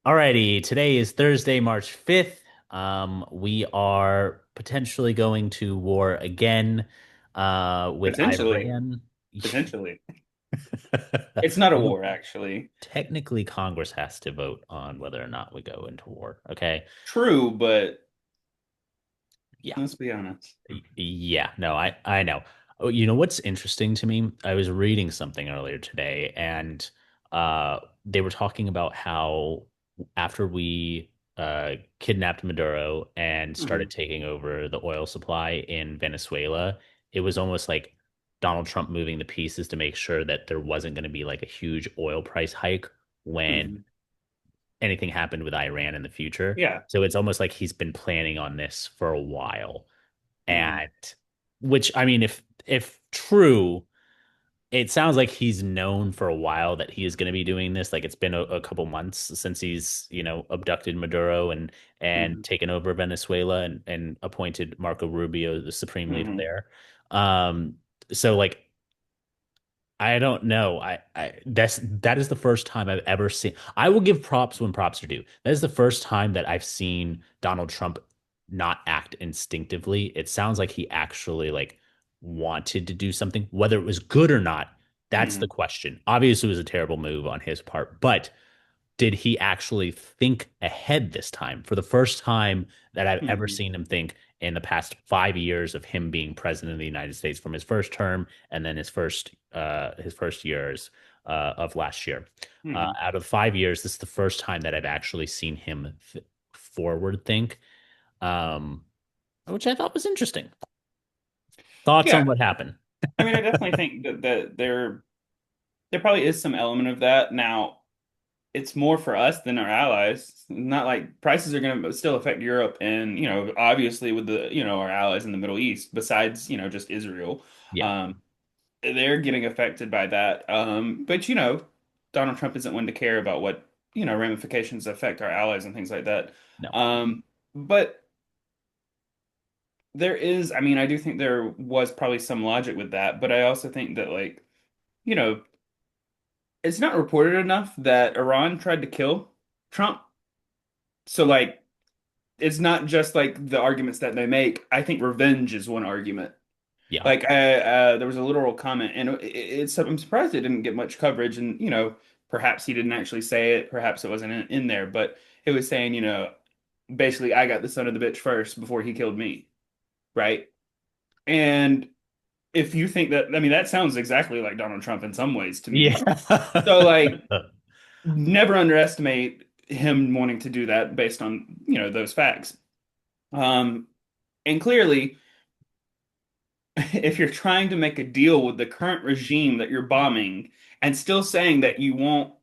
Alrighty, today is Thursday, March 5th. We are potentially going to war again with Potentially, Iran. potentially. It's not a Well, war, actually. technically, Congress has to vote on whether or not we go into war. Okay. True, but Yeah. let's be honest. Yeah. No, I know. Oh, you know what's interesting to me? I was reading something earlier today, and they were talking about how after we kidnapped Maduro and started Mhm, taking over the oil supply in Venezuela, it was almost like Donald Trump moving the pieces to make sure that there wasn't going to be like a huge oil price hike when mhm. anything happened with Iran in the future. Yeah. So it's almost like he's been planning on this for a while. Mhm, And which I mean, if true, it sounds like he's known for a while that he is going to be doing this. Like it's been a couple months since he's, abducted Maduro and mhm, taken over Venezuela and appointed Marco Rubio the supreme leader mhm. there. Um, so like I don't know. That is the first time I've ever seen. I will give props when props are due. That is the first time that I've seen Donald Trump not act instinctively. It sounds like he actually like wanted to do something. Whether it was good or not, that's the Mhm, question. Obviously, it was a terrible move on his part, but did he actually think ahead this time? For the first time that I've ever mhm. seen him think in the past 5 years of him being president of the United States, from his first term and then his first years of last year. Mhm. Out of 5 years, this is the first time that I've actually seen him forward think, um, which I thought was interesting. Thoughts Yeah. on what happened? I mean, I definitely think that there probably is some element of that. Now, it's more for us than our allies. Not like prices are going to still affect Europe and, obviously with our allies in the Middle East, besides, just Israel. Yeah, Um, they're getting affected by that. But Donald Trump isn't one to care about what, ramifications affect our allies and things like that. no. But there is, I mean, I do think there was probably some logic with that, but I also think that you know, it's not reported enough that Iran tried to kill Trump. So it's not just like the arguments that they make. I think revenge is one argument. Yeah. Like there was a literal comment, and I'm surprised it didn't get much coverage. And perhaps he didn't actually say it, perhaps it wasn't in there, but it was saying, basically, I got the son of the bitch first before he killed me, right? And if you think that, I mean, that sounds exactly like Donald Trump in some ways to Yeah. me. So never underestimate him wanting to do that based on those facts. Um, and clearly, if you're trying to make a deal with the current regime that you're bombing and still saying that you won't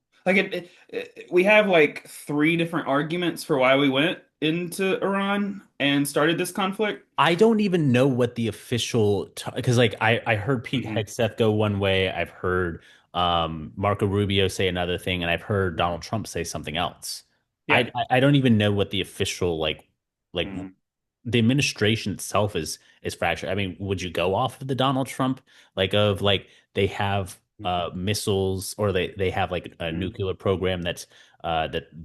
we have like three different arguments for why we went into Iran and started this conflict. I don't even know what the official because like I heard Pete Hmm. Hegseth go one way, I've heard Marco Rubio say another thing, and I've heard Donald Trump say something else. Yeah. I don't even know what the official like Hmm. the administration itself is fractured. I mean, would you go off of the Donald Trump of like they have missiles or they have like a Hmm. nuclear program that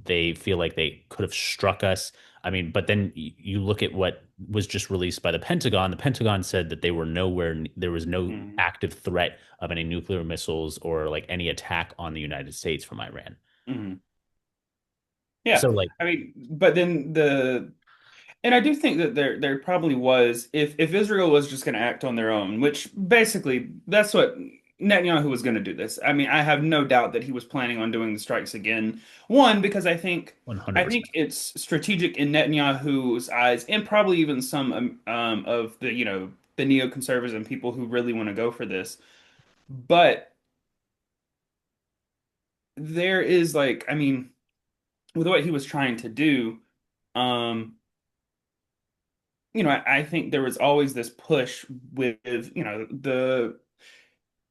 they feel like they could have struck us. I mean, but then you look at what was just released by the Pentagon. The Pentagon said that they were there was no Hmm. active threat of any nuclear missiles or like any attack on the United States from Iran. Hmm. Yeah. So like, I mean, but then and I do think that there probably was, if Israel was just going to act on their own, which basically that's what Netanyahu was going to do this. I mean, I have no doubt that he was planning on doing the strikes again. One, because I 100%. think it's strategic in Netanyahu's eyes, and probably even some of the the neoconservatives and people who really want to go for this. But there is I mean, with what he was trying to do. Um, I think there was always this push with, the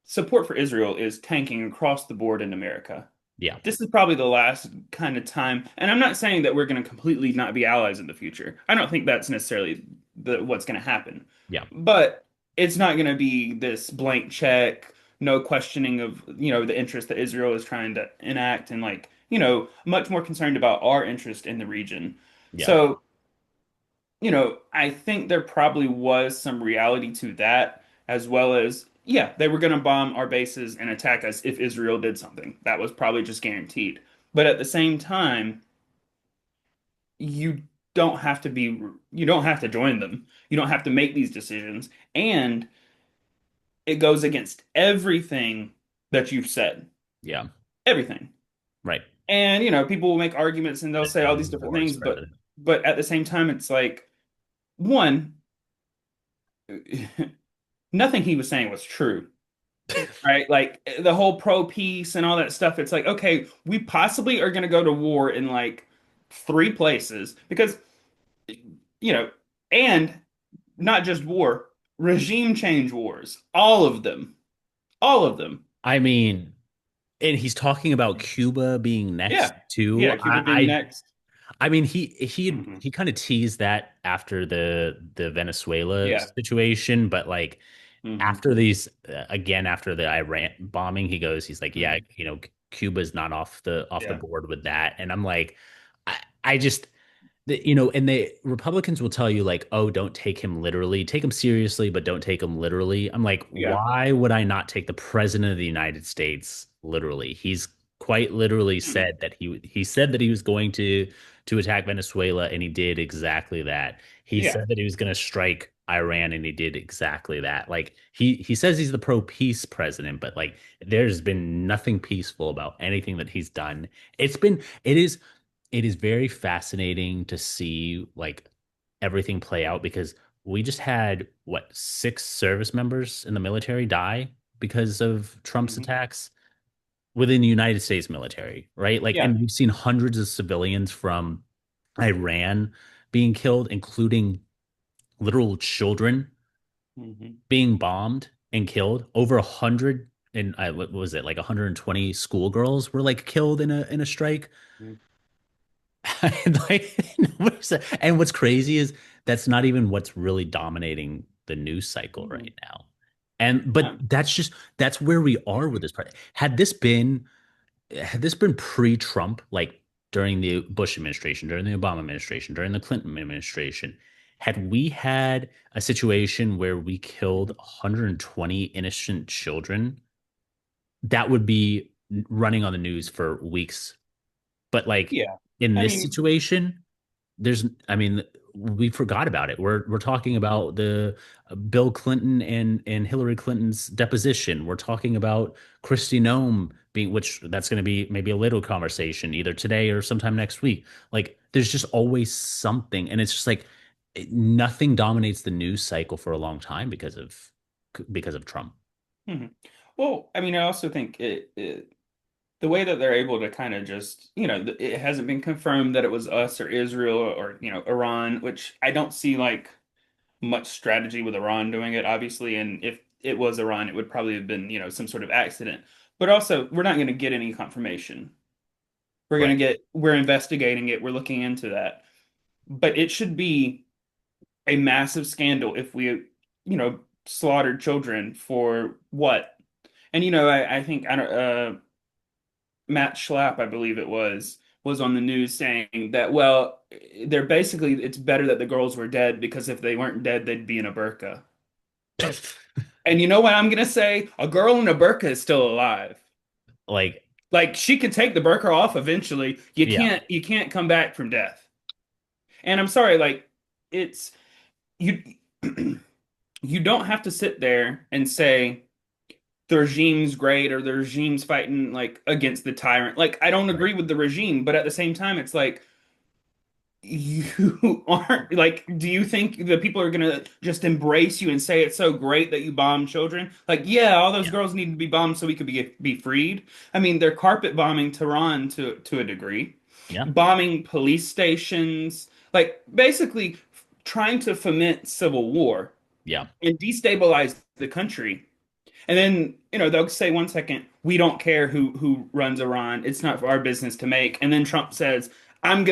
support for Israel is tanking across the board in America. Yeah. This is probably the last kind of time, and I'm not saying that we're going to completely not be allies in the future. I don't think that's necessarily what's going to happen, Yeah. but it's not going to be this blank check. no questioning of, the interest that Israel is trying to enact, and like, much more concerned about our interest in the region. Yeah. So, I think there probably was some reality to that, as well as, yeah, they were going to bomb our bases and attack us if Israel did something. That was probably just guaranteed. But at the same time, you you don't have to join them. You don't have to make these decisions. And it goes against everything that you've said. Yeah. Everything. Right. And, people will make arguments and they'll The say all these dumb different wars things, president. but at the same time, it's like, one, nothing he was saying was true. Right? Like the whole pro peace and all that stuff. It's like, okay, we possibly are going to go to war in like three places because, you know, and not just war, regime change wars, all of them, all of them. I mean, and he's talking about Cuba being next Yeah. too. Yeah. Cuba being next. I mean, he Hmm. he kind of teased that after the Venezuela Yeah. situation, but like Hmm. after these again after the Iran bombing, he's like, yeah, Hmm. Cuba's not off the Yeah. board with that, and I'm like, I just and the Republicans will tell you like, oh, don't take him literally, take him seriously, but don't take him literally. I'm like, Yeah. why would I not take the president of the United States literally? He's quite literally Hmm. said that he said that he was going to attack Venezuela, and he did exactly that. He Yeah. said that he was going to strike Iran, and he did exactly that. Like he says he's the pro-peace president, but like there's been nothing peaceful about anything that he's done. It is very fascinating to see like everything play out because we just had what, six service members in the military die because of Trump's Hmm. attacks within the United States military, right? Like, Yeah. and we've seen hundreds of civilians from Iran being killed, including literal children Hmm. being bombed and killed. Over 100 and what was it, like 120 schoolgirls were like killed in a strike. And like, and what's crazy is that's not even what's really dominating the news cycle Hmm. right now. And but Yeah. that's where we are with this part. Had this been pre-Trump, like during the Bush administration, during the Obama administration, during the Clinton administration, had we had a situation where we killed Mhm. 120 innocent children, that would be running on the news for weeks. But like Yeah. in I this mean, situation, I mean, we forgot about it. We're talking about the Bill Clinton and Hillary Clinton's deposition. We're talking about Kristi Noem being, which that's going to be maybe a little conversation either today or sometime next week. Like, there's just always something, and it's just like nothing dominates the news cycle for a long time because of Trump. mhm. Well, I mean, I also think the way that they're able to kind of just, it hasn't been confirmed that it was us or Israel or, Iran, which I don't see like much strategy with Iran doing it, obviously. And if it was Iran, it would probably have been, some sort of accident. But also, we're not going to get any confirmation. Right. We're investigating it, we're looking into that. But it should be a massive scandal if we, slaughtered children for what? And, I think, I don't, Matt Schlapp, I believe it was on the news saying that, well, they're basically, it's better that the girls were dead because if they weren't dead, they'd be in a burqa. And you know what I'm gonna say? A girl in a burqa is still alive. Like, Like she can take the burqa off eventually. yeah, You can't come back from death. And I'm sorry, like it's you you don't have to sit there and say the regime's great or the regime's fighting like against the tyrant. Like I don't right. agree with the regime, but at the same time, it's like you aren't like, do you think the people are gonna just embrace you and say it's so great that you bomb children? Like, yeah, all those Yeah, girls need to be bombed so we could be freed. I mean, they're carpet bombing Tehran to a degree, yeah, bombing police stations, like basically trying to foment civil war yeah, and destabilize the country. And then, they'll say 1 second, we don't care who runs Iran. It's not for our business to make. And then Trump says, I'm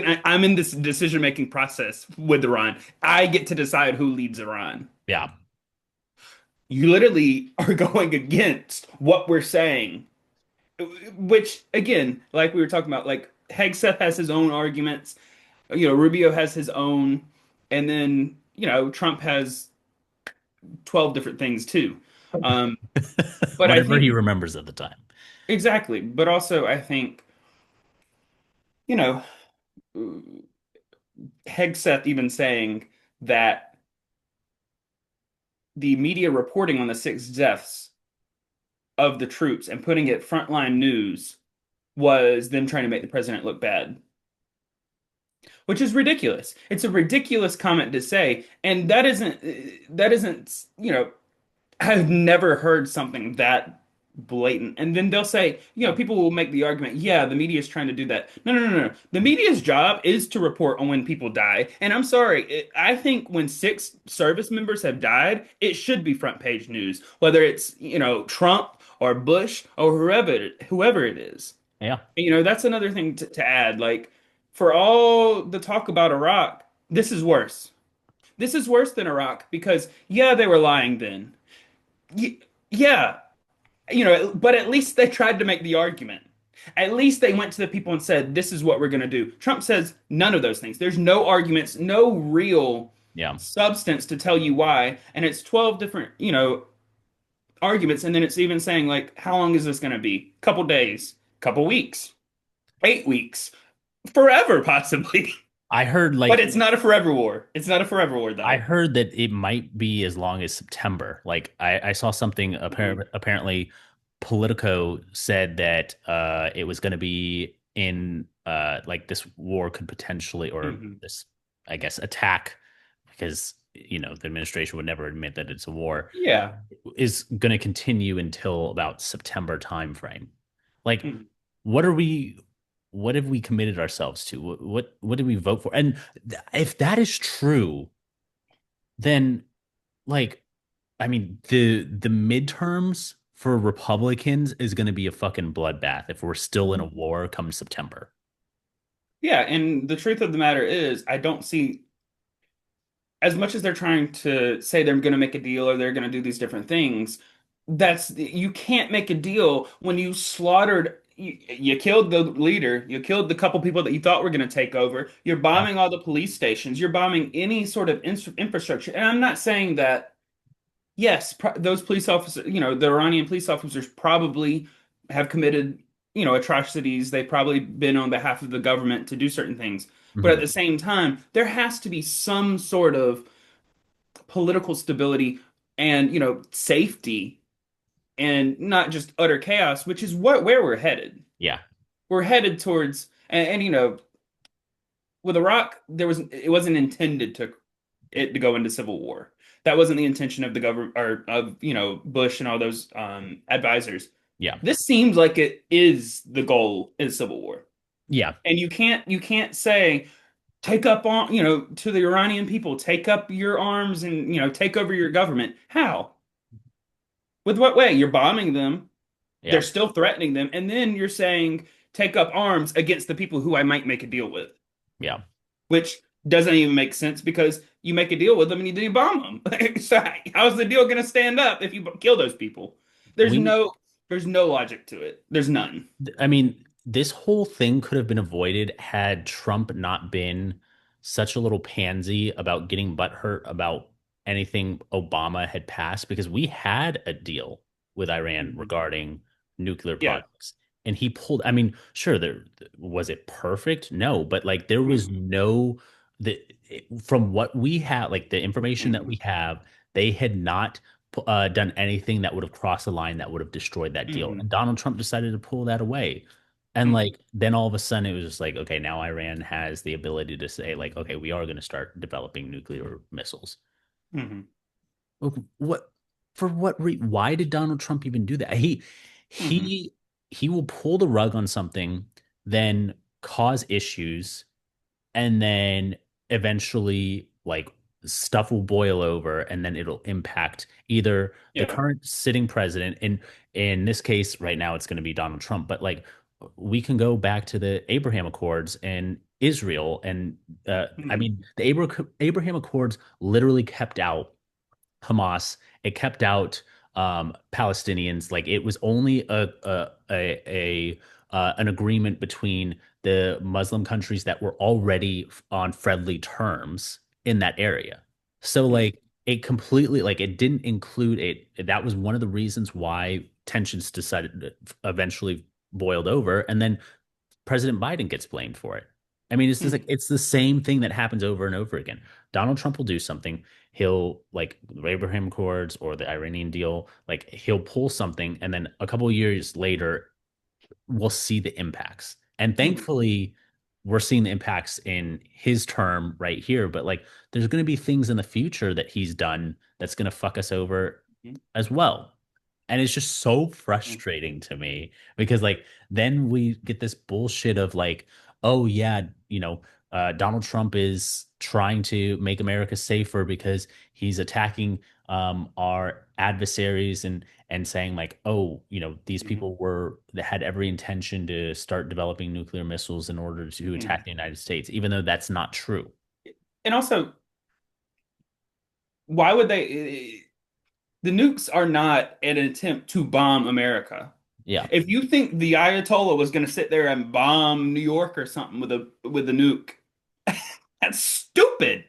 in this decision-making process with Iran. I get to decide who leads Iran. yeah. you literally are going against what we're saying. Which, again, like we were talking about, like Hegseth has his own arguments, Rubio has his own, and then, Trump has 12 different things too. Um, but I Whatever he think remembers at the time. exactly, but also I think, you know, Hegseth even saying that the media reporting on the six deaths of the troops and putting it frontline news was them trying to make the president look bad, which is ridiculous. It's a ridiculous comment to say, and that isn't, I've never heard something that blatant. And then they'll say, people will make the argument, yeah, the media is trying to do that. No, no, no, no. The media's job is to report on when people die. And I'm sorry, I think when six service members have died, it should be front page news, whether it's, Trump or Bush or whoever it is. Yeah. That's another thing to add. Like, for all the talk about Iraq, this is worse. This is worse than Iraq because, yeah, they were lying then. Yeah, but at least they tried to make the argument. At least they went to the people and said, this is what we're going to do. Trump says none of those things. There's no arguments, no real Yeah. substance to tell you why. And it's 12 different, arguments. And then it's even saying, like, how long is this going to be? Couple days, couple weeks, 8 weeks, forever, possibly. I heard But like it's not a forever war. It's not a forever war, I though. heard that it might be as long as September. Like I saw something Mhm. apparently Politico said that it was going to be in like this war could potentially or Mhm. this I guess attack because the administration would never admit that it's a war Yeah. is going to continue until about September timeframe. Like Mhm. what are we what have we committed ourselves to? What did we vote for? And if that is true, then like I mean the midterms for Republicans is going to be a fucking bloodbath if we're still in a war come September. Yeah, and the truth of the matter is, I don't see, as much as they're trying to say they're going to make a deal or they're going to do these different things, you can't make a deal when you killed the leader, you killed the couple people that you thought were going to take over, you're Yeah. bombing all the police stations, you're bombing any sort of infrastructure. And I'm not saying that, yes, those police officers, the Iranian police officers probably have committed, atrocities. They've probably been on behalf of the government to do certain things. But at Mhm. the same time, there has to be some sort of political stability and, safety and not just utter chaos, which is where we're headed. Yeah. We're headed towards, and with Iraq, it wasn't intended to go into civil war. That wasn't the intention of the government or of Bush and all those advisors. Yeah. This seems like it is the goal is civil war, Yeah. and you can't say take up on to the Iranian people, take up your arms and take over your government. How? With what way? You're bombing them. They're Yeah. still threatening them, and then you're saying take up arms against the people who I might make a deal with, Yeah. which doesn't even make sense because you make a deal with them and then you bomb them. So how's the deal going to stand up if you kill those people? There's We no there's no logic to it. There's none. I mean, this whole thing could have been avoided had Trump not been such a little pansy about getting butthurt about anything Obama had passed because we had a deal with Iran Mhm. regarding nuclear Yeah. projects. And he pulled, I mean, sure, there was it perfect? No, but like there was Mhm. no the from what we have, like the information that Mhm. we have, they had not done anything that would have crossed the line that would have destroyed that deal. Mhm. And Donald Trump decided to pull that away. And Mhm. like then all of a sudden it was just like, okay, now Iran has the ability to say, like, okay, we are going to start developing nuclear missiles. Mhm. Look, what for what why did Donald Trump even do that? Mhm. He he will pull the rug on something, then cause issues, and then eventually like stuff will boil over and then it'll impact either the Yeah. current sitting president in this case right now it's going to be Donald Trump but like we can go back to the Abraham Accords and Israel and I Mhm. mean the Abraham Accords literally kept out Hamas. It kept out Palestinians. Like it was only an agreement between the Muslim countries that were already on friendly terms in that area. So Mhm. like it completely like it didn't include it. That was one of the reasons why tensions decided eventually boiled over, and then President Biden gets blamed for it. I mean, it's just like Mhm. it's the same thing that happens over and over again. Donald Trump will do something. He'll like the Abraham Accords or the Iranian deal, like he'll pull something, and then a couple of years later, we'll see the impacts. And Mhm. thankfully, we're seeing the impacts in his term right here. But like, there's going to be things in the future that he's done that's going to fuck us over Mhm. as well. And it's just so Mhm. frustrating to me because like then we get this bullshit of like, oh yeah, Donald Trump is trying to make America safer because he's attacking our adversaries and saying like, oh, these Mhm. people were that had every intention to start developing nuclear missiles in order to Mhm. attack the United States, even though that's not true. And also, why would they? The nukes are not an attempt to bomb America. Yeah, If you think the Ayatollah was going to sit there and bomb New York or something with a nuke, that's stupid.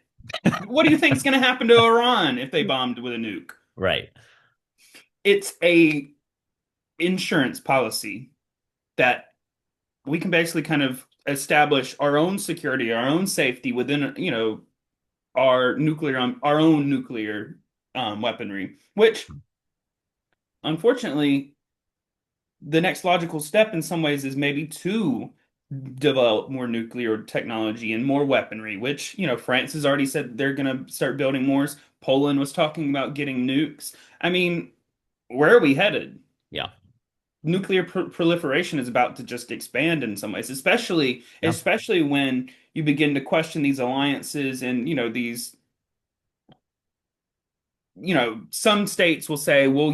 What do you think is going to happen to Iran if they bombed with a nuke? right. It's a insurance policy that we can basically kind of establish our own security, our own safety within, our own nuclear weaponry, which unfortunately the next logical step in some ways is maybe to develop more nuclear technology and more weaponry, which, France has already said they're going to start building more. Poland was talking about getting nukes. I mean, where are we headed? Yeah, Nuclear proliferation is about to just expand in some ways, especially yeah, especially when you begin to question these alliances and, these some states will say, well,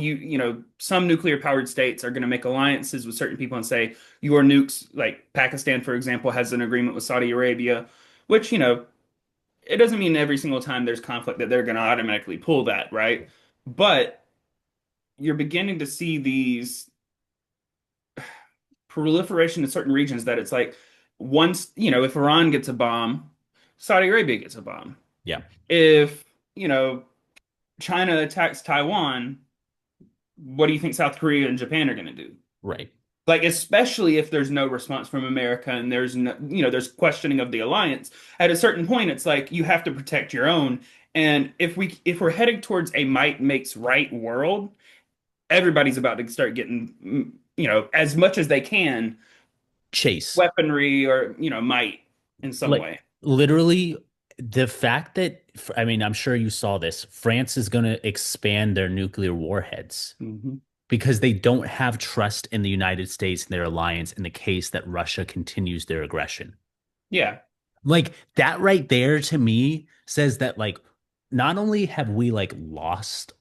some nuclear powered states are going to make alliances with certain people and say, your nukes, like Pakistan, for example, has an agreement with Saudi Arabia, which, it doesn't mean every single time there's conflict that they're going to automatically pull that, right? But you're beginning to see these proliferation in certain regions that it's like, once, if Iran gets a bomb, Saudi Arabia gets a bomb. yeah, If, you know, China attacks Taiwan, what do you think South Korea and Japan are going to do? right. Like, especially if there's no response from America and there's no, there's questioning of the alliance. At a certain point, it's like you have to protect your own. And if we're heading towards a might makes right world, everybody's about to start getting, as much as they can, Chase. weaponry or, might in some Like way. literally the fact that I mean, I'm sure you saw this. France is going to expand their nuclear warheads Hmm. because they don't have trust in the United States and their alliance in the case that Russia continues their aggression. Yeah. Like that right there to me says that like not only have we like lost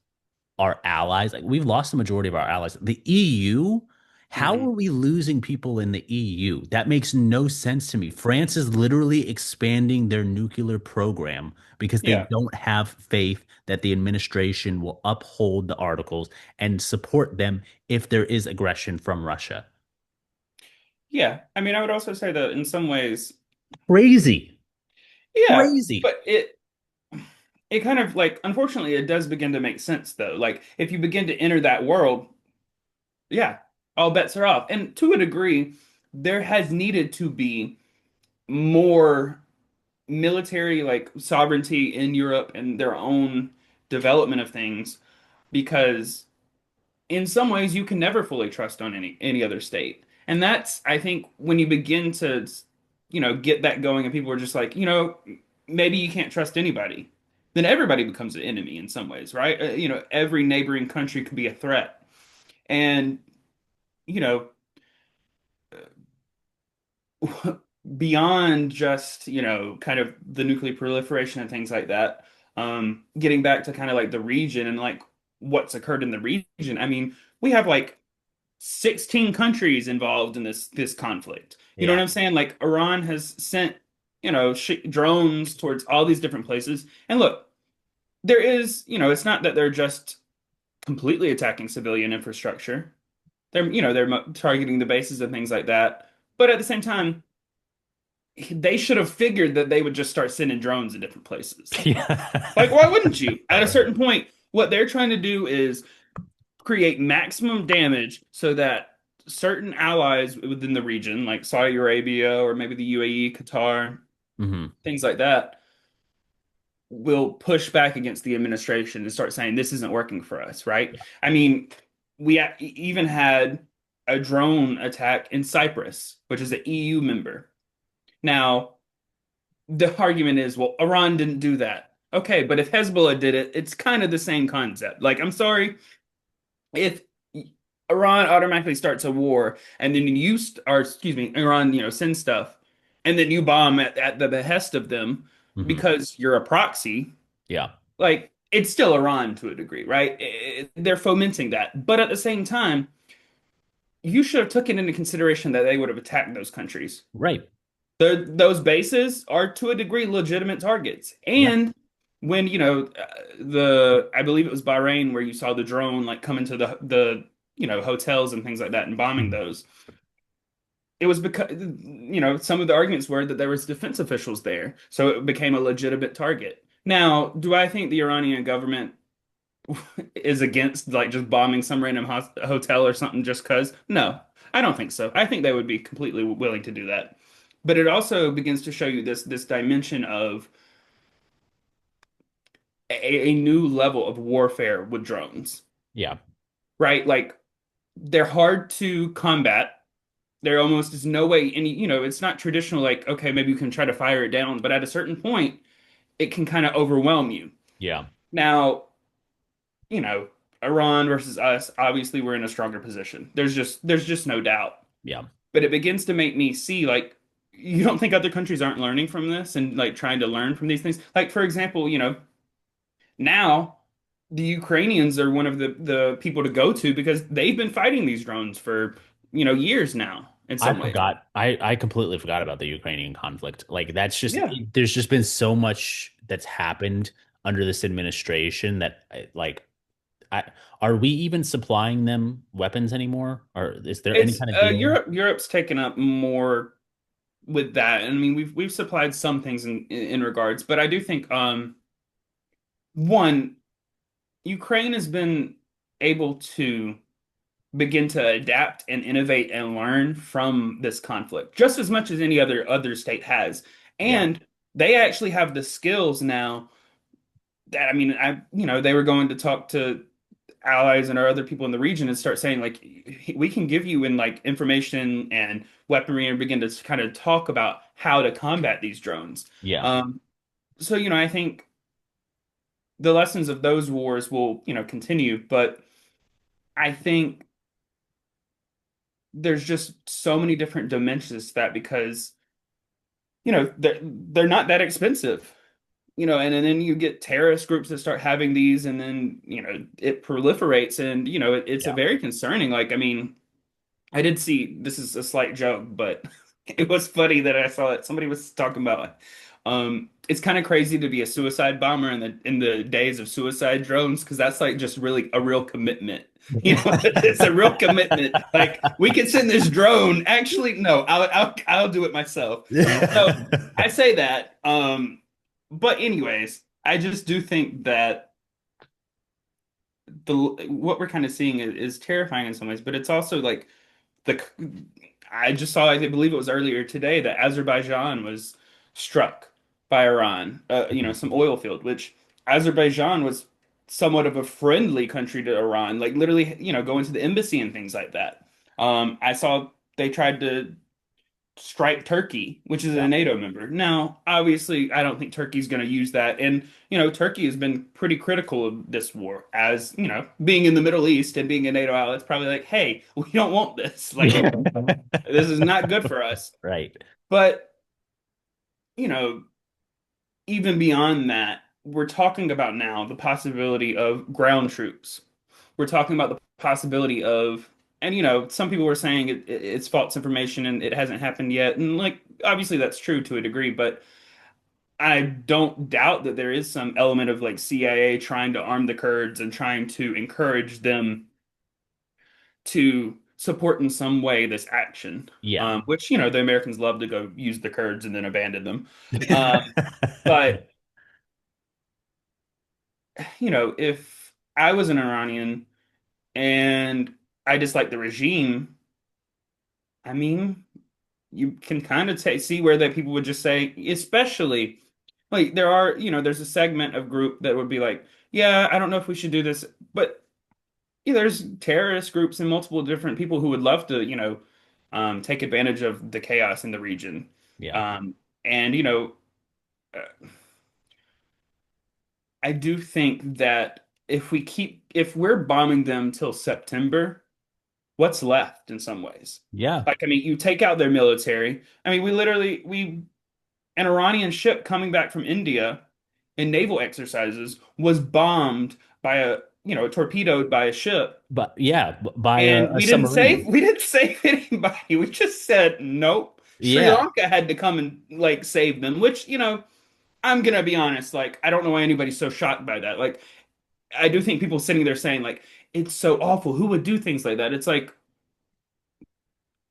our allies, like we've lost the majority of our allies. The EU, how Hmm. are we losing people in the EU? That makes no sense to me. France is literally expanding their nuclear program because they Yeah. don't have faith that the administration will uphold the articles and support them if there is aggression from Russia. Yeah. I mean, I would also say that in some ways, Crazy. yeah, Crazy. but it kind of like, unfortunately, it does begin to make sense though. Like if you begin to enter that world, yeah, all bets are off. And to a degree, there has needed to be more military like sovereignty in Europe and their own development of things because in some ways you can never fully trust on any other state. And that's, I think, when you begin to, get that going and people are just like, maybe you can't trust anybody, then everybody becomes an enemy in some ways, right? Every neighboring country could be a threat. And, you know, beyond just, kind of the nuclear proliferation and things like that, getting back to kind of like the region and like what's occurred in the region, I mean, we have like 16 countries involved in this conflict. You know what Yeah. I'm saying? Like Iran has sent, sh drones towards all these different places. And look, there is, it's not that they're just completely attacking civilian infrastructure. They're targeting the bases and things like that. But at the same time, they should have figured that they would just start sending drones in different places. Like, Yeah. why wouldn't you? At a certain point, what they're trying to do is create maximum damage so that certain allies within the region, like Saudi Arabia or maybe the UAE, Qatar, Hmm. things like that, will push back against the administration and start saying this isn't working for us, right? Yeah. I mean, even had a drone attack in Cyprus, which is an EU member. Now, the argument is, well, Iran didn't do that. Okay, but if Hezbollah did it, it's kind of the same concept. Like, I'm sorry, if Iran automatically starts a war and then or excuse me, Iran, sends stuff and then you bomb at the behest of them Hmm. because you're a proxy, Yeah. like it's still Iran to a degree, right? They're fomenting that. But at the same time, you should have taken into consideration that they would have attacked those countries. Right. Those bases are to a degree legitimate targets. Yeah. And when, the I believe it was Bahrain where you saw the drone like come into the hotels and things like that and bombing Mhm. those. It was because some of the arguments were that there was defense officials there, so it became a legitimate target. Now, do I think the Iranian government is against like just bombing some random hotel or something just because? No, I don't think so. I think they would be completely willing to do that. But it also begins to show you this dimension of a new level of warfare with drones, Yeah. right? Like they're hard to combat. There almost is no way it's not traditional like okay, maybe you can try to fire it down, but at a certain point it can kind of overwhelm you. Yeah. Now, you know, Iran versus us, obviously we're in a stronger position. There's just no doubt. Yeah. But it begins to make me see like you don't think other countries aren't learning from this and like trying to learn from these things. Like for example, now the Ukrainians are one of the people to go to because they've been fighting these drones for, years now in I some ways. forgot. I completely forgot about the Ukrainian conflict. Like that's just Yeah. there's just been so much that's happened under this administration that I are we even supplying them weapons anymore? Or is there any It's kind of deal? Europe's taken up more with that. And I mean we've supplied some things in regards, but I do think one, Ukraine has been able to begin to adapt and innovate and learn from this conflict just as much as any other state has. Yeah. And they actually have the skills now that I mean, they were going to talk to allies and our other people in the region and start saying like we can give you in like information and weaponry and begin to kind of talk about how to combat these drones. Yeah. So I think the lessons of those wars will continue, but I think there's just so many different dimensions to that because they're not that expensive. And then you get terrorist groups that start having these, and then it proliferates, and it's a Yeah. very concerning. Like, I mean, I did see this is a slight joke, but it was funny that I saw it. Somebody was talking about it's kind of crazy to be a suicide bomber in the days of suicide drones because that's like just really a real commitment. It's a real commitment. Like we could send this drone. Actually, no, I'll do it myself. So I say that. But anyways, I just do think that the what we're kind of seeing is terrifying in some ways, but it's also like the I just saw, I believe it was earlier today, that Azerbaijan was struck by Iran, some oil field, which Azerbaijan was somewhat of a friendly country to Iran, like literally, going to the embassy and things like that. I saw they tried to strike Turkey, which is a Yeah. NATO member. Now, obviously, I don't think Turkey's going to use that. And, Turkey has been pretty critical of this war as, being in the Middle East and being a NATO ally. It's probably like, hey, we don't want this. Like, this is not good for us. Right. But, you know, even beyond that, we're talking about now the possibility of ground troops. We're talking about the possibility of, and some people were saying it's false information and it hasn't happened yet. And like, obviously that's true to a degree, but I don't doubt that there is some element of like CIA trying to arm the Kurds and trying to encourage them to support in some way this action, Yeah. which, the Americans love to go use the Kurds and then abandon them. But, if I was an Iranian and I dislike the regime, I mean, you can kind of see where that people would just say, especially like there's a segment of group that would be like, yeah, I don't know if we should do this, but yeah, there's terrorist groups and multiple different people who would love to, take advantage of the chaos in the region. Yeah. Um, and uh, I do think that if we're bombing them till September, what's left in some ways? Yeah. Like, I mean, you take out their military. I mean, we an Iranian ship coming back from India in naval exercises was bombed by torpedoed by a ship. But yeah, by And a submarine. we didn't save anybody. We just said nope. Sri Yeah. Lanka had to come and like save them, which, I'm gonna be honest, like I don't know why anybody's so shocked by that. Like I do think people sitting there saying like it's so awful. Who would do things like that? It's like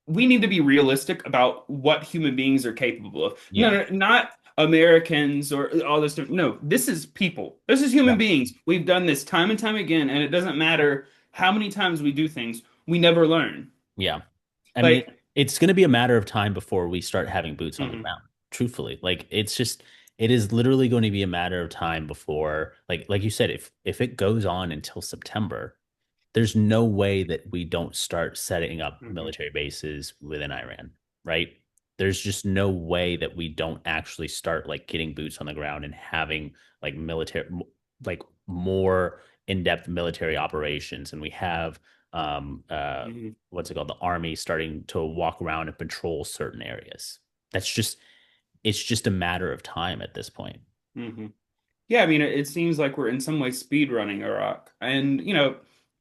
we need to be realistic about what human beings are capable of. No, Yeah. no, not Americans or all this stuff. No, this is people. This is human Yeah. beings. We've done this time and time again, and it doesn't matter how many times we do things, we never learn. Yeah. I mean, Like, it's going to be a matter of time before we start having boots on the mhm, ground. Truthfully, like it is literally going to be a matter of time before, like you said, if it goes on until September, there's no way that we don't start setting up mhm, military bases within Iran, right? There's just no way that we don't actually start like getting boots on the ground and having like military, like more in-depth military operations, and we have mhm, what's it called, the army starting to walk around and patrol certain areas. That's just it's just a matter of time at this point. mhm. Yeah, I mean, it seems like we're in some way speed running Iraq. And,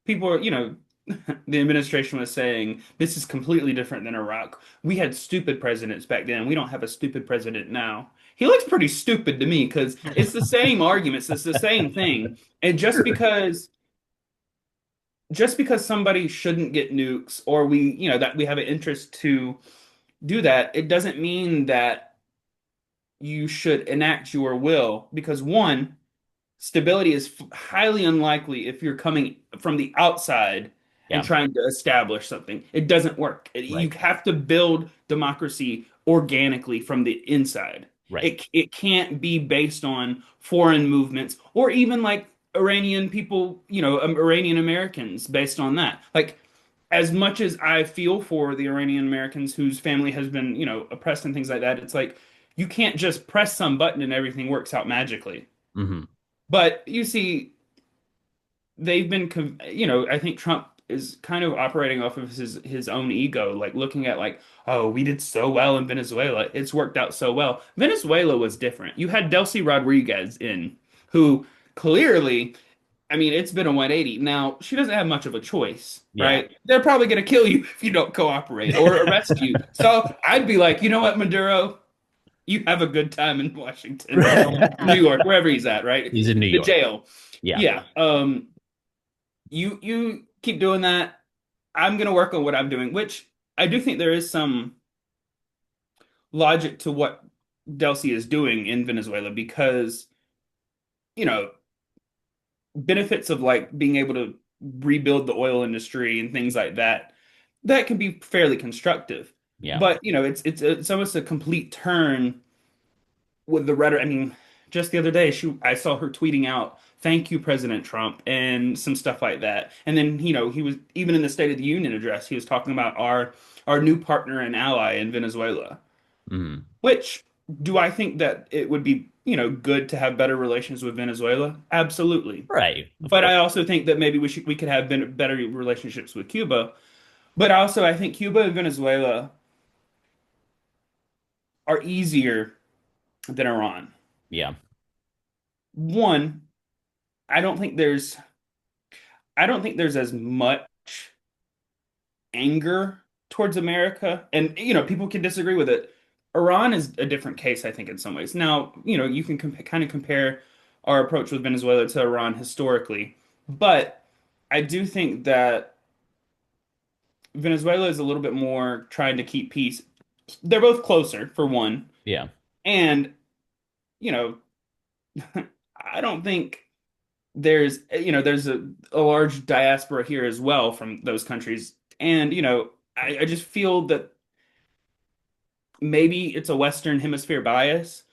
people are, the administration was saying this is completely different than Iraq. We had stupid presidents back then. We don't have a stupid president now. He looks pretty stupid to me because it's the same arguments, it's the same thing. And just because somebody shouldn't get nukes or that we have an interest to do that, it doesn't mean that you should enact your will because one, stability is highly unlikely if you're coming from the outside and Yeah, trying to establish something. It doesn't work. You right, have to build democracy organically from the inside. right. It can't be based on foreign movements or even like Iranian people, Iranian Americans based on that. Like as much as I feel for the Iranian Americans whose family has been, oppressed and things like that, it's like you can't just press some button and everything works out magically. Hmm. But you see, they've been, I think Trump is kind of operating off of his own ego, like looking at like, oh, we did so well in Venezuela. It's worked out so well. Venezuela was different. You had Delcy Rodriguez in, who clearly, I mean, it's been a 180. Now, she doesn't have much of a choice, Yeah. right? They're probably going to kill you if you don't cooperate or arrest you. So I'd be like, you know what, Maduro? You have a good time in Washington or New York, wherever he's at, right? He's in New The York. jail. Yeah. Yeah. You keep doing that. I'm gonna work on what I'm doing, which I do think there is some logic to what Delcy is doing in Venezuela because, you know, benefits of like being able to rebuild the oil industry and things like that, that can be fairly constructive. Yeah. But, it's almost a complete turn with the rhetoric. I mean, just the other day, I saw her tweeting out, "Thank you, President Trump," and some stuff like that. And then, he was even in the State of the Union address, he was talking about our new partner and ally in Venezuela. Hmm. Which do I think that it would be, good to have better relations with Venezuela? Absolutely. Right. Of But course. I also think that maybe we could have better relationships with Cuba. But also, I think Cuba and Venezuela are easier than Iran. Yeah. One, I don't think there's I don't think there's as much anger towards America. And, people can disagree with it. Iran is a different case, I think, in some ways. Now, you can kind of compare our approach with Venezuela to Iran historically, but I do think that Venezuela is a little bit more trying to keep peace. They're both closer, for one, Yeah. and you know, I don't think there's a large diaspora here as well from those countries, and I just feel that maybe it's a Western Hemisphere bias.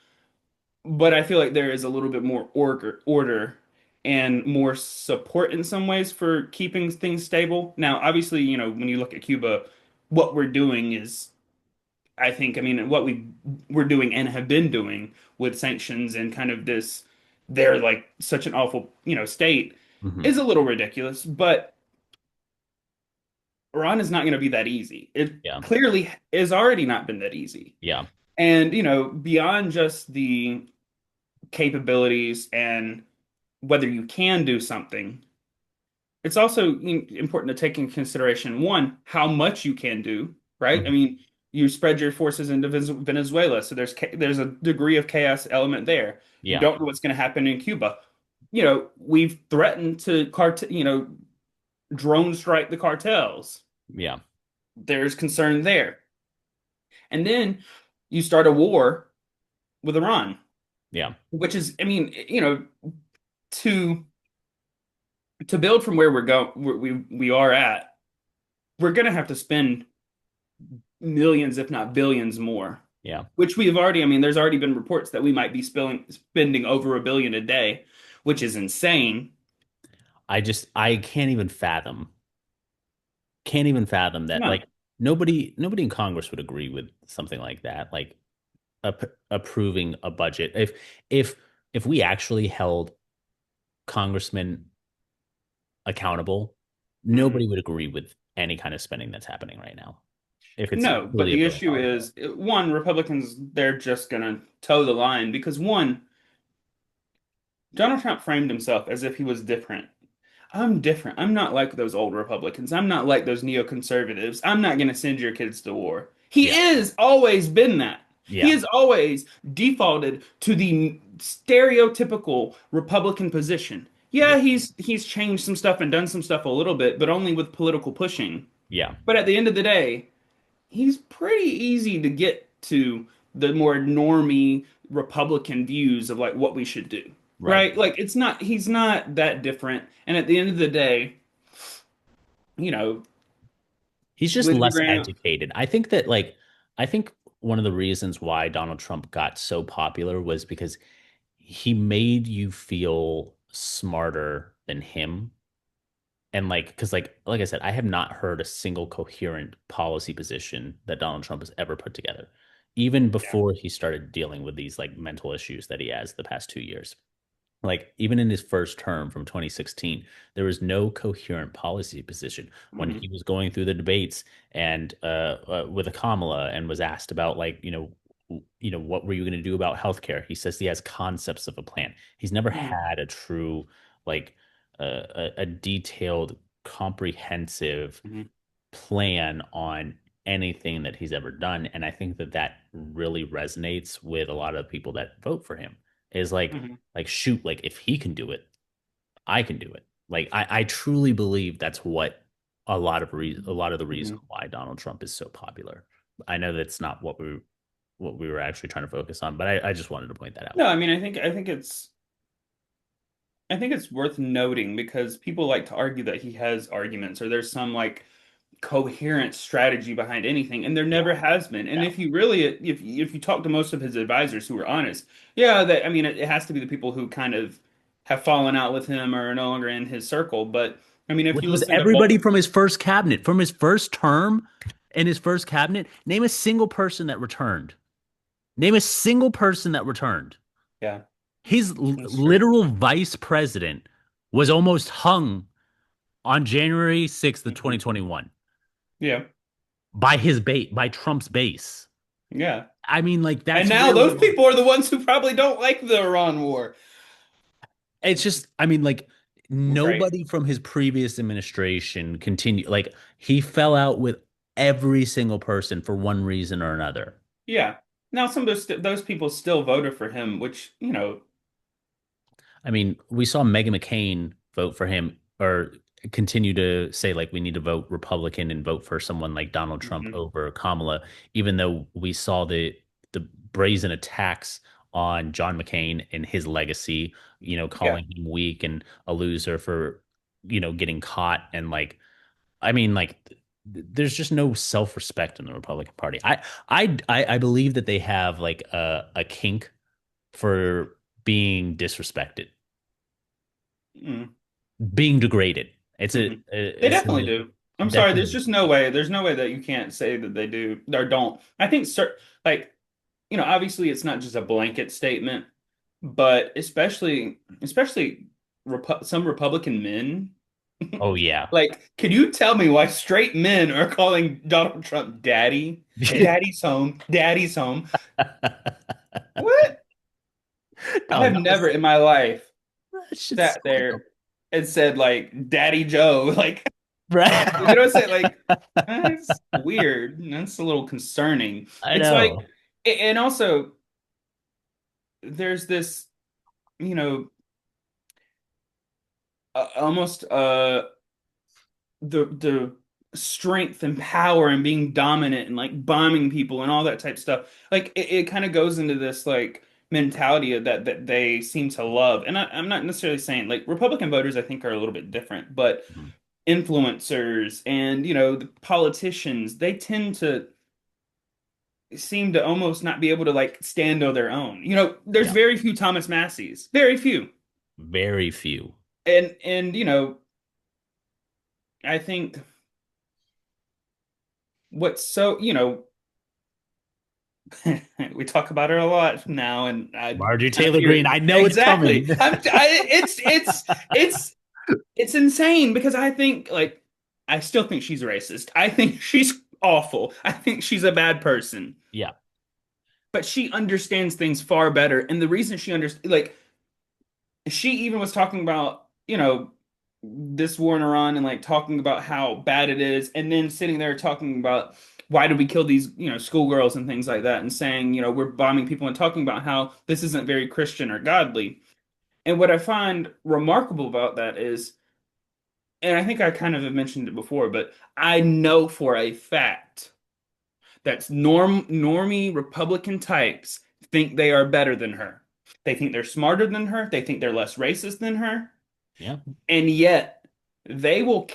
But I feel like there is a little bit more order and more support in some ways for keeping things stable. Now, obviously, when you look at Cuba, what we're doing is, I mean, what we're doing and have been doing with sanctions and kind of this, they're like such an awful, state Hmm. is a little ridiculous, but Iran is not going to be that easy. It Yeah. clearly has already not been that easy. Yeah. And, beyond just the capabilities and whether you can do something, it's also important to take into consideration one, how much you can do, right? I Mhm. mean, you spread your forces into Venezuela, so there's a degree of chaos element there. You Yeah. don't know what's going to happen in Cuba. We've threatened to drone strike the cartels. Yeah. There's concern there. And then you start a war with Iran, Yeah. which is, I mean, to build from where we are at, we're going to have to spend millions, if not billions, more. Yeah. Which we have already. I mean, there's already been reports that we might be spending over $1 billion a day, which is insane. I can't even fathom that. No. Like nobody in Congress would agree with something like that. Like approving a budget. If if we actually held congressmen accountable, Mhm. nobody would agree with any kind of spending that's happening right now. If it's No, but truly a the billion issue dollar bill. is one, Republicans, they're just gonna toe the line because one, Donald Trump framed himself as if he was different. I'm different. I'm not like those old Republicans. I'm not like those neoconservatives. I'm not going to send your kids to war. He Yeah. is always been that. He Yeah. has always defaulted to the stereotypical Republican position. Yeah. Yeah, he's changed some stuff and done some stuff a little bit, but only with political pushing. Yeah. But at the end of the day, he's pretty easy to get to the more normie Republican views of like what we should do. Right. Right? Like he's not that different. And at the end of the day, you know, He's just Lindsey less Graham. educated. I think one of the reasons why Donald Trump got so popular was because he made you feel smarter than him. And like, because like I said, I have not heard a single coherent policy position that Donald Trump has ever put together, even Yeah. before he started dealing with these like mental issues that he has the past 2 years. Like even in his first term from 2016, there was no coherent policy position when he Mhm. was going through the debates and with a Kamala and was asked about like what were you going to do about healthcare? He says he has concepts of a plan. He's never Mhm. had a true like a detailed, comprehensive Mhm. plan on anything that he's ever done, and I think that that really resonates with a lot of people that vote for him. Is Mhm. like shoot, like if he can do it, I can do it. Like I truly believe that's what a lot of the reason Mhm. why Donald Trump is so popular. I know that's not what we were actually trying to focus on, but I just wanted to point that out. No, I mean, I think it's worth noting because people like to argue that he has arguments or there's some like coherent strategy behind anything, and there Yeah, never has been. And yeah. if you talk to most of his advisors who are honest, yeah, that I mean, it has to be the people who kind of have fallen out with him or are no longer in his circle. But I mean, if Which you was listen to everybody both, from his first cabinet, from his first term in his first cabinet. Name a single person that returned. Name a single person that returned. yeah, His that's true. literal vice president was almost hung on January 6th of Mhm. 2021 Yeah, by his bait, by Trump's base. yeah. I mean, like And that's now really those people are the ones who probably don't like the Iran war. it's just I mean, like Right. nobody from his previous administration continued he fell out with every single person for one reason or another. Yeah. Now some of those people still voted for him, which, I mean, we saw Meghan McCain vote for him or continue to say like we need to vote Republican and vote for someone like Donald Trump mhm. over Kamala, even though we saw the brazen attacks on John McCain and his legacy, Yeah. calling him weak and a loser for, getting caught and like I mean like there's just no self-respect in the Republican Party. I believe that they have like a kink for being disrespected, Mm, being degraded. mhm. They It's definitely do. I'm sorry, there's definitely just no way. There's no way that you can't say that they do or don't. I think, like, obviously it's not just a blanket statement, but especially some Republican men. oh yeah. Like, can you tell me why straight men are calling Donald Trump daddy? Daddy's home, daddy's home. What? I No, have never in my life that shit's sat so dumb. there and said like Daddy Joe. Like, you know what I'm saying? Right. Like, that's weird. That's a little concerning. I It's like, know. and also there's this, you know, almost the strength and power and being dominant and like bombing people and all that type stuff. Like it kind of goes into this like mentality of that they seem to love. And I'm not necessarily saying like Republican voters I think are a little bit different, but Mhm. influencers and the politicians, they tend to seem to almost not be able to like stand on their own. There's Yeah. very few Thomas Masseys, very few. Very few. And I think what's so, we talk about her a lot now, and I Marjorie kind of Taylor fear Greene, I know it's exactly. coming. It's insane because I think like I still think she's racist. I think she's awful. I think she's a bad person, Yeah. but she understands things far better. And the reason she understands, like, she even was talking about, this war in Iran and like talking about how bad it is, and then sitting there talking about why did we kill these, schoolgirls and things like that, and saying, we're bombing people and talking about how this isn't very Christian or godly. And what I find remarkable about that is, and I think I kind of have mentioned it before, but I know for a fact that normie Republican types think they are better than her. They think they're smarter than her. They think they're less racist than her. Yeah. And yet they will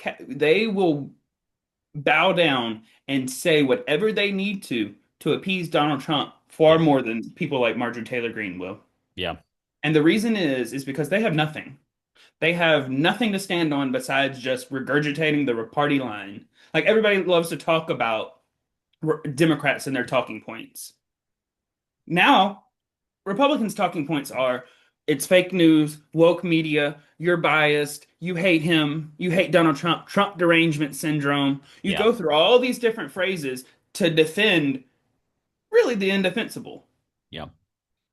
bow down and say whatever they need to appease Donald Trump far Yeah. more than people like Marjorie Taylor Greene will. Yeah. And the reason is because they have nothing. They have nothing to stand on besides just regurgitating the party line. Like everybody loves to talk about Democrats and their talking points. Now, Republicans' talking points are it's fake news, woke media, you're biased, you hate him, you hate Donald Trump, Trump derangement syndrome. You Yeah. go through all these different phrases to defend really the indefensible. Yeah.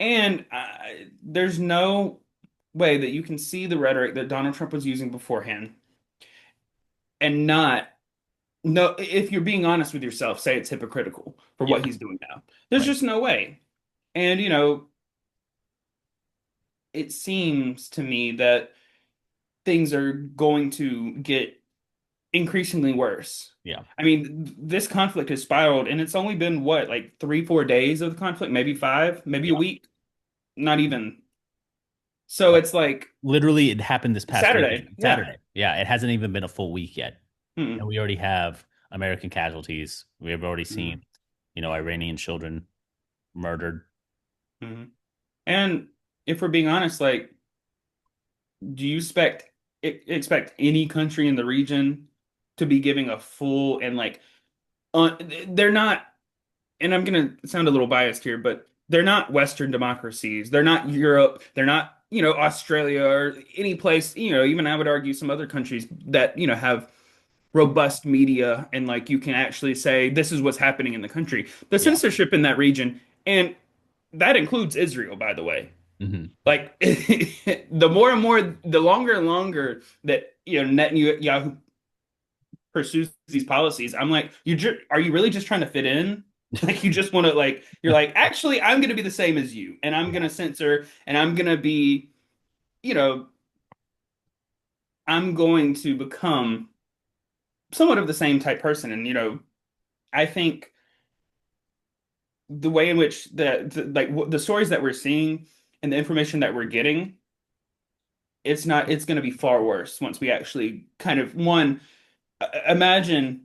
And there's no way that you can see the rhetoric that Donald Trump was using beforehand and not no, if you're being honest with yourself, say it's hypocritical for Yeah. what he's doing now. There's Right. just no way. And it seems to me that things are going to get increasingly worse. Yeah. I mean, this conflict has spiraled, and it's only been what, like 3, 4 days of the conflict, maybe five, maybe a Yeah. week, not even. So it's like Literally, it happened this past Saturday. weekend, Yeah. Saturday. Yeah. It hasn't even been a full week yet. And Mm-mm. we already have American casualties. We have already Mm-mm. seen, Iranian children murdered. Mm-mm. And if we're being honest, like, do you expect any country in the region to be giving a full and like they're not, and I'm gonna sound a little biased here, but they're not Western democracies. They're not Europe. They're not, Australia or any place, even I would argue some other countries that, have robust media and like you can actually say this is what's happening in the country. The Yeah. censorship in that region, and that includes Israel, by the way. Hmm. Like the more and more, the longer and longer that Netanyahu pursues these policies, I'm like, are you really just trying to fit in? Like you just want to like you're like, actually, I'm going to be the same as you, and I'm going Yeah. to censor, and I'm going to be, you know, I'm going to become somewhat of the same type person. And I think the way in which the stories that we're seeing and the information that we're getting, it's going to be far worse once we actually kind of one imagine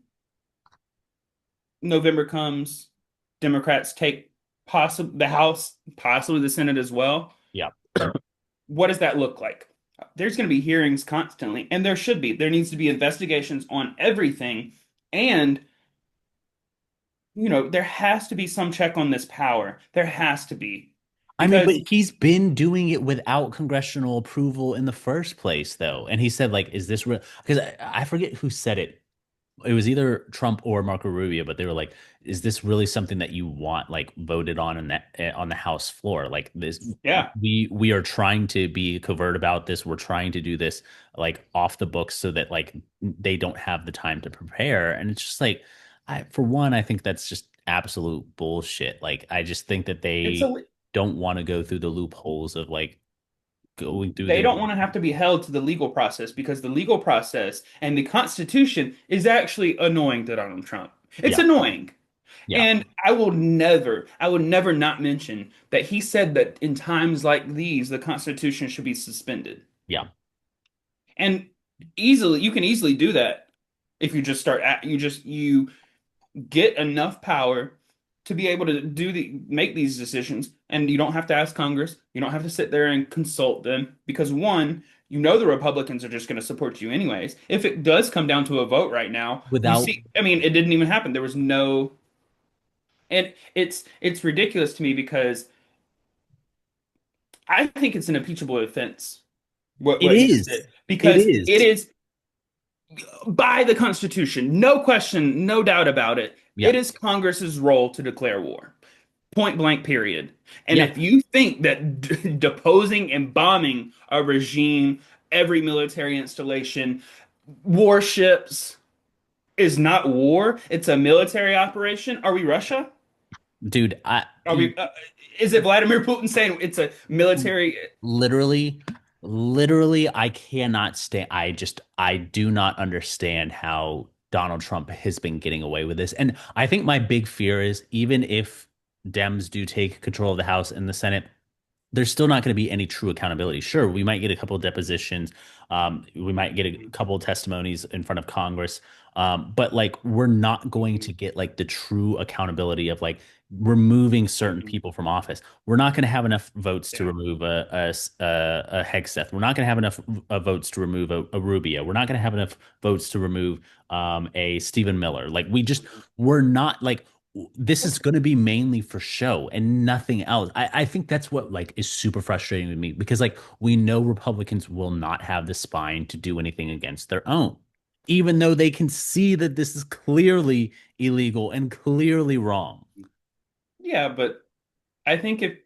November comes, Democrats take possibly the House, possibly the Senate as well. Yeah. What does that look like? There's going to be hearings constantly, and there should be. There needs to be investigations on everything, and there has to be some check on this power. There has to be I mean, but because he's been doing it without congressional approval in the first place, though. And he said, like, is this real? Because I forget who said it. It was either Trump or Marco Rubio, but they were like, "Is this really something that you want, like, voted on in that on the House floor? Like this, yeah, we are trying to be covert about this. We're trying to do this like off the books so that like they don't have the time to prepare." And it's just like, for one, I think that's just absolute bullshit. Like, I just think that it's they a don't want to go through the loopholes of like going through they the don't want to have to be held to the legal process because the legal process and the Constitution is actually annoying to Donald Trump. It's yeah, annoying. yeah, And I will never not mention that he said that in times like these, the Constitution should be suspended. yeah. And you can easily do that if you just you get enough power to be able to make these decisions, and you don't have to ask Congress. You don't have to sit there and consult them because one, the Republicans are just going to support you anyways. If it does come down to a vote right now, we Without see, I mean, it didn't even happen. There was no, and it's ridiculous to me because I think it's an impeachable offense it what he is, did it because it is, is by the Constitution, no question, no doubt about it. yeah, It is Congress's role to declare war. Point blank, period. And yeah. if you think that deposing and bombing a regime, every military installation, warships is not war, it's a military operation. Are we Russia? Dude, Are we? Is it Vladimir Putin saying it's a military? literally, literally, I cannot stand. I do not understand how Donald Trump has been getting away with this. And I think my big fear is even if Dems do take control of the House and the Senate, there's still not going to be any true accountability. Sure, we might get a couple of depositions, we might get a couple of testimonies in front of Congress, but like we're not going to get like the true accountability of like removing certain people from office. We're not going to have enough votes to Yeah. remove a Hegseth. We're not going to have enough votes to remove a Rubio. We're not going to have enough votes to remove a Stephen Miller. Like we're not like this is going to be mainly for show and nothing else. I think that's what like is super frustrating to me because like we know Republicans will not have the spine to do anything against their own, even though they can see that this is clearly illegal and clearly wrong. Yeah, but I think if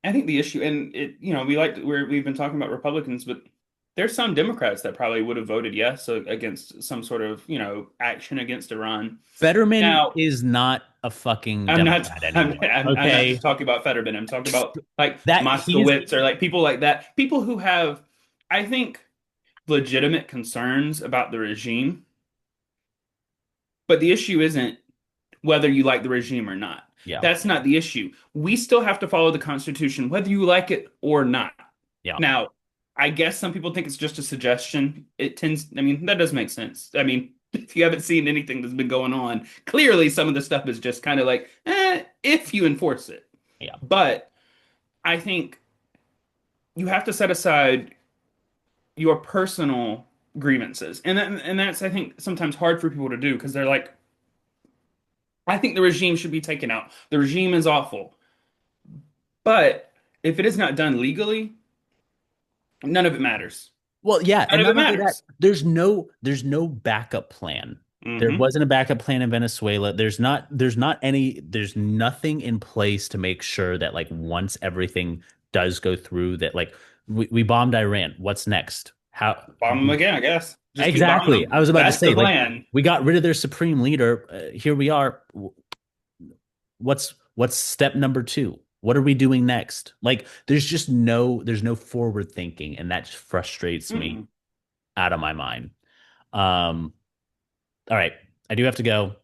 I think the issue, and we've been talking about Republicans, but there's some Democrats that probably would have voted yes against some sort of action against Iran. Fetterman Now, is not a fucking I'm not Democrat anymore. I'm not just Okay, talking about Fetterman. I'm talking about like that he's Moskowitz or like people like that, people who have, I think, legitimate concerns about the regime. But the issue isn't whether you like the regime or not. yeah, That's not the issue. We still have to follow the Constitution, whether you like it or not. yeah. Now, I guess some people think it's just a suggestion. I mean, that does make sense. I mean, if you haven't seen anything that's been going on, clearly some of the stuff is just kind of like, if you enforce it. Yeah. But I think you have to set aside your personal grievances. And that's, I think, sometimes hard for people to do because they're like, I think the regime should be taken out. The regime is awful. But if it is not done legally, none of it matters. Well, yeah, None and of it not only that, matters. there's no backup plan. There Hmm. wasn't a backup plan in Venezuela. There's nothing in place to make sure that like once everything does go through that like we bombed Iran. What's next? How Bomb them again, I guess. Just keep bombing exactly? I them. was about to That's the say like plan. we got rid of their supreme leader. Here we are. what's step number two? What are we doing next? Like there's no forward thinking, and that just frustrates me Mm-mm. out of my mind. Um, all right, I do have to go.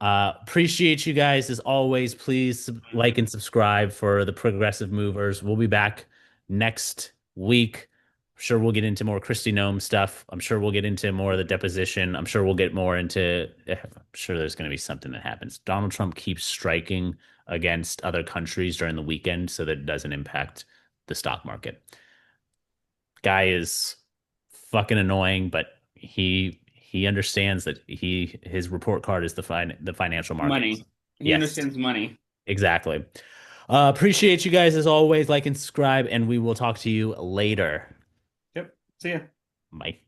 Appreciate you guys as always. Please like and subscribe for the Progressive Movers. We'll be back next week. I'm sure we'll get into more Christy Nome stuff. I'm sure we'll get into more of the deposition. I'm sure we'll get more into. I'm sure there's going to be something that happens. Donald Trump keeps striking against other countries during the weekend so that it doesn't impact the stock market. Guy is fucking annoying, but he understands that his report card is the financial markets. Money. He Yes, understands money. exactly. Appreciate you guys as always. Like and subscribe, and we will talk to you later. Yep. See ya. Bye.